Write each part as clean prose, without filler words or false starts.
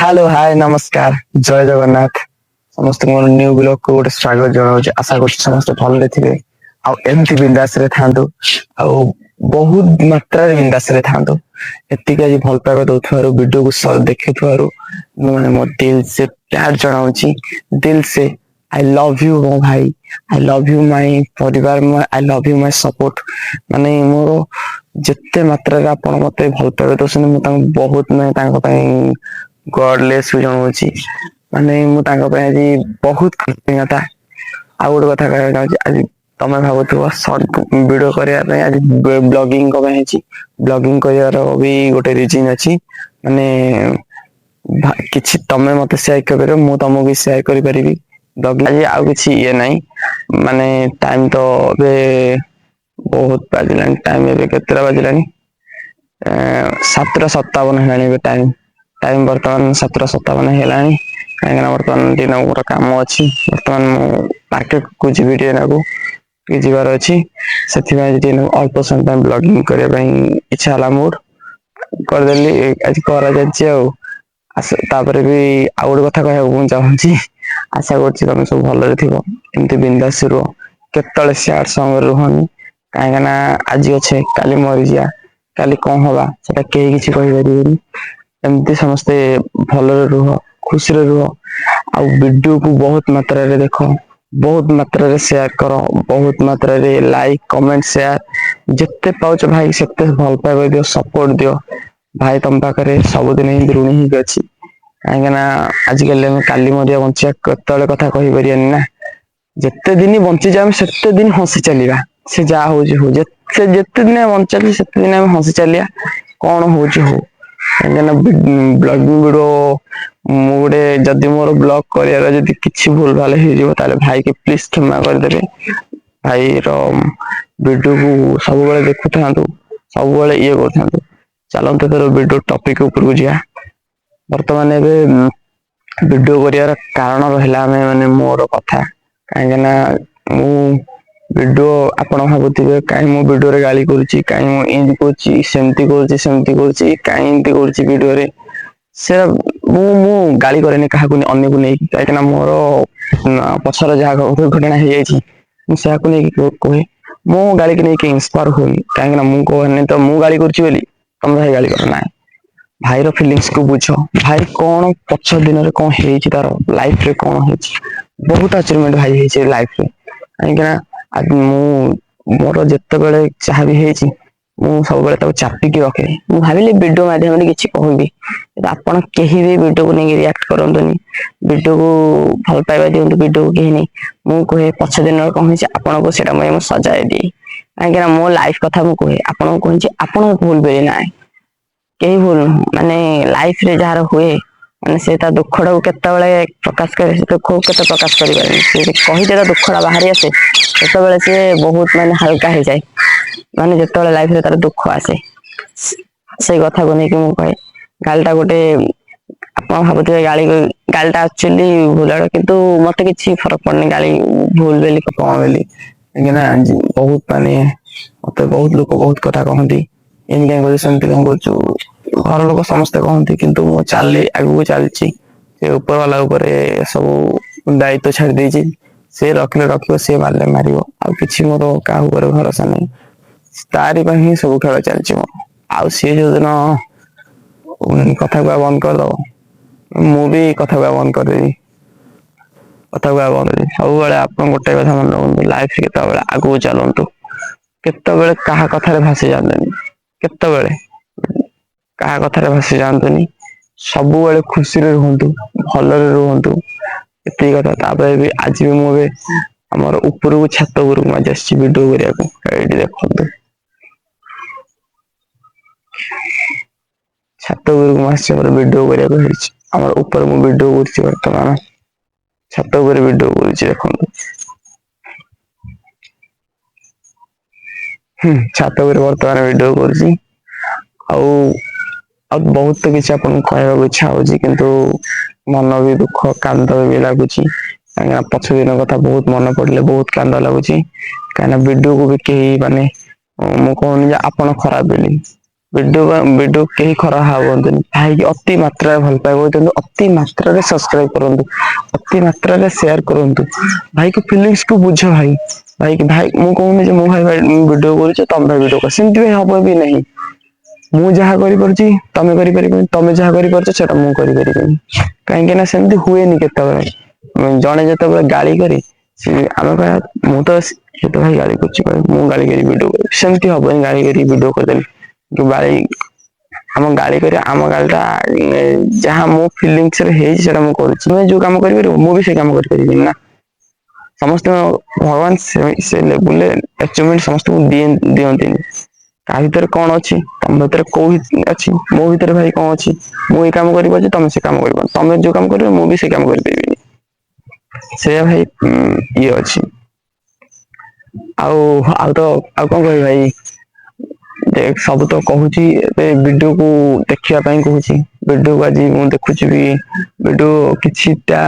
Hello hi नमस्कार जय जगन्नाथ समस्त मोर न्यू ब्लॉग को गोटे स्वागत जनाऊँ आशा कर समस्त भले थे एमती बिंदास रे थांतु आउ बहुत मात्रा बिंदास रे थांतु एतिक आज भल पाइबा दउथवारु वीडियो को देखुथवारु माने मो दिल से प्यार जनाऊँ दिल से आई लव यू मो भाई आई लव यू माय परिवार I love you my support माने मोर जिते मात्रा रे आपण मते भल पाइबा दउछन मु तांको बहुत मैं तांको पई गॉडलेस भी जनाऊँ माने मु तांको पई आज बहुत कृतज्ञता आ गोटे कथा कहना चाहूँगी आज तमें भावुव सर्ट वीडियो करने आज ब्लॉगिंग ब्लॉगिंग कर भी गोटे रिजन अच्छी माने किसी तमें मत सेयार कर मु तुमको सेयार करी ब्लॉगिंग आज आउ किसी ये नहीं माने टाइम तो अबे बहुत बाजिला टाइम ए केतटा बाजिला 7:57 है टाइम टाइम बर्तमान 7:57 है कहीं बर्तमान दिन मोर कम अच्छी बर्तमान मार्केट को जी को जीवार अच्छी से अल्प समय ब्लॉगिंग करने इच्छा है मूड करदेली आज करा तापर भी आउ गोटे कथा कहूँ चाहूँगी आशा कर तुम सब भल थी बिंदास रुह केतले सियार संग रुहनी कहीं आज अच्छे काली मरी जा काली कौन हवा से कहीं किसी कहीपर एमती समस्ते भलरे रुह खुशी रुह आ वीडियो को बहुत मात्रा रे देख बहुत मात्रा रे शेयर कर बहुत मात्रा रे लाइक कमेंट शेयर जिते पाउच भाई सेते भल पाइबा दियो सपोर्ट दियो भाई तुम पाखे सबुदिन ही ऋणी ही अच्छी कहीं आजिकल काली मरिया बंचा केतले कथा कहीपर ना जिते दिन बंची जाए सेते दिन हसी चलिया से जहा हो जिते दिन बंचा से दिन हसी चलिया कौन हो ब्लॉगिंग वीडियो गोटे जदि मोर ब्लॉग कर किसी भूल भाल हो भाई के प्लीज क्षमा करदे भाई वीडियो को सब देखु था सब ये कर चलते तर वीडियो टॉपिक ऊपर को जा बर्तमान एवं वीडियो कर कारण रहा माने मोर कथा कहीं वीडियो आप भावुवे कहीं मो वीडियो रे गाली करुच्ची कहीं मुझे करमती करुच्ची वीडियो रे से मु गाली करे क्या अन्य को नहीं कहीं मोर पछर जहाँ दुर्घटना हो जाए कहे मु गाड़ी की नहीं इंस्पायर हुई कहीं मुझे कहने तो मु गाली करुच्ची तुम भाई गाली करना भाईर फिलिंग्स को बुझ भाई कौन पछ दिन में कौन हो तार लाइफ रे कौन हो बहुत अचीवमेंट भाई है लाइफ रे कहीं मोर जिते बड़े जहाँ भी है सब चापिकी रखे मुझे भाविली वीडियो माध्यम किसी कहबी आपड़ कहीं भी वीडियो को नहीं रिएक्ट करनी वीडियो को भल पाइबा दिंतु वीडियो को कहीं नहीं मुझे कहे पछ दिन कौन हो आपको मुझे सजाए दिए कहीं मो लाइफ कथा मुझे कहे आपको कहे आपड़ भूल पे ना कहीं भूल माने लाइफ रे जार हुए माने से दुखड़ा को केतबेले प्रकाश करे दुख को केते प्रकाश करि पारे से कही दुखड़ा बाहरी आसे सेतबेले से बहुत माने हल्का हो जाए माने जेतबेले लाइफ रे तार दुख आसे से कथा को लेकिन कहे गालटा गोटे आप भावुवे गालटा एक्चुअली भूल किंतु मत कि फरक पड़नी गाली भूल बेली कौन बेली कहीं बहुत माने मत बहुत लोग बहुत कथा कहती इन कहीं सेमती कौन कर घर लोग समस्ते कहती किंतु मु चली आगू चलती ऊपर वाला सब दायित्व छाड़ देती से रखले रखियो से मारे मार कि मोर क्या भरोसा नहीं तारी ही सब खेल चलती मोर आउ सी जो दिन कथा कह बंद करद मु भी कथा कह बंद करदेवी कथा कह बंद कर सब आप गोटे कथा मन रखु लाइफ केत आगू चलतु केतबेले क्या कथार भासी जातनी केतबेले क्या कथार भासी जातुनी सब खुशी रुहतु भलरे रुहतु ये कथा तापर भी आज भी मुझे आमर ऊपर को छात ऊपर आज वीडियो करने देखते छात ऊपर वीडियो करने ऊपर मु वीडियो कर बर्तमान छात ऊपर वीडियो कर छात ऊपर बर्तमान वीडियो कर बहुत तो किसी आपको कहना इच्छा हो किंतु मन भी दुख कांद भी लगुच कहीं पछ दिन कथा बहुत मन पड़े बहुत कांद लगुच कहीं वीडियो को भी कहीं माने मु कहूनी आपड़ खराब बोली वीडियो कहीं खराब हबंतुनि भाई की अति मात्रा भल पाइबा दियंतु अति मात्रा सब्सक्राइब करंतु अति मात्रा शेयर करंतु भाई को फीलिंग्स को बुझ भाई भाई मु कहूनी मो भाई वीडियो करूछ तम भाई वीडियो कर सेमती भाई हम भी नहीं मु जहाँ करि परछि तमे करि परिबनि तमे जहाँ करि परछ सेटा मु करि परिबनि काहे ना सेमती हुएनी केते जणे जते गाली करी आम कह मु तो से तो भाई गाली कर मु गाली करी वीडियो सेमती हम गाली करी वीडियो करदेली गाली आम गाली कर आम गालीटा जहाँ मो फिलिंग्स है मु कर जो कम कर मु भी से कम कर ना समस्त भगवान से लेवल अचीवमेंट समस्त दिखती का भर कौन अच्छी तुम भर कौ अच्छी मो भर भाई कौन अच्छी मुझे कम कर तुम से कम कर तुम जो कम कर मुझे से कम कर से भाई ये अच्छी आउ तो कौन कह भाई देख सब तो कहूँ वीडियो को देखा कहूँ वीडियो को आज मुझे देखुची भी वीडियो किछिटा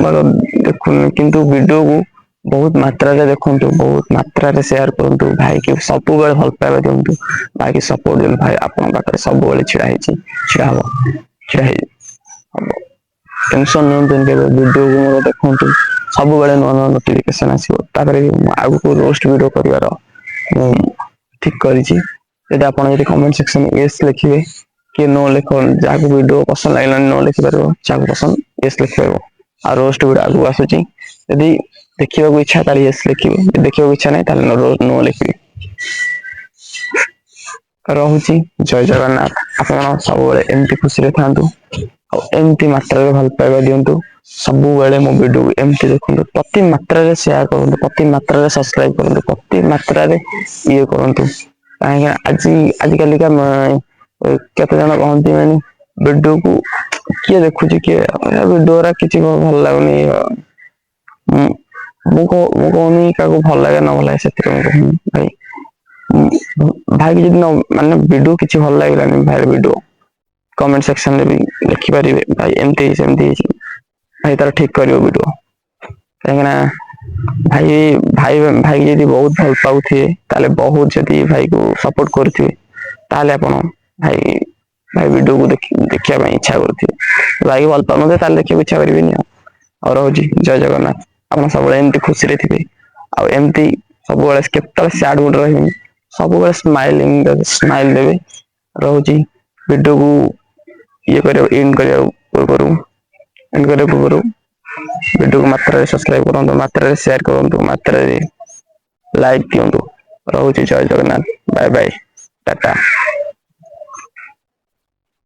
मतलब देखुन किंतु वीडियो को बहुत मात्रा रे देखु बहुत मात्रा रे शेयर करूँ भाई की सब बेले भल पाइबा दिंतु भाई की सपोर्ट दिल भाई आपन पाखे सब बेले छिड़ा हम छिड़ा टेंशन नहीं वीडियो को मोर देखु सब बेले नुआ नुआ नोटिफिकेशन आसो आगु रोस्ट वीडियो कर ठीक करी आप कमेंट सेक्शन येस लिखे कि नो लिख जहाँ वीडियो पसंद लगे नो लिखिपर जहाँ पसंद येस लिखिपर आ रोस्ट वीडियो आगू आसूची यदि देखा इच्छा तार येस लिखे देखा इच्छा नहीं नो लिखे रहुची जय जगन्नाथ आप सब एमती खुशी था एमती मात्रा भल पाइबा दिंतु सब बेले मो वीडियो एमती देखते प्रति मात्रा शेयर करूँ प्रति मात्रा सब्सक्राइब करूँ प्रति मात्रा ये करूँ कहीं आजिकल का केते जन कहती मैंने वीडियो को किए देखुची किए वीडियो किसी भल लगुनि कहनी क्या भल लगे न भल लगे भाई भाई की जब मानने वीडियो किसी भल लगे भाई वीडियो कमेंट सेक्शन में भी लिखिपारे भाई एमती सेमती भाई तार ठीक कर वीडियो कहीं भाई भाई भाई जी बहुत भल पाऊे ताले बहुत जदि भाई को सपोर्ट करुवे ताले आपण भाई भाई वीडियो को देखा इच्छा करुवे भाई भल पाऊन देखा इच्छा करेंगे और रोजी जय जगन्नाथ आप सब एमती खुशी रे थे आमती सब के सैड मुड रही सब स्माइलिंग स्माइल देवे रोजी वीडियो को ये कर एंड करूँ एंड कर पूर्व वीडियो को मात्रा सब्सक्राइब करूँ मात्रा शेयर करूँ मात्रा लाइक दिंतु रोची जय जगन्नाथ बाय बाय टाटा।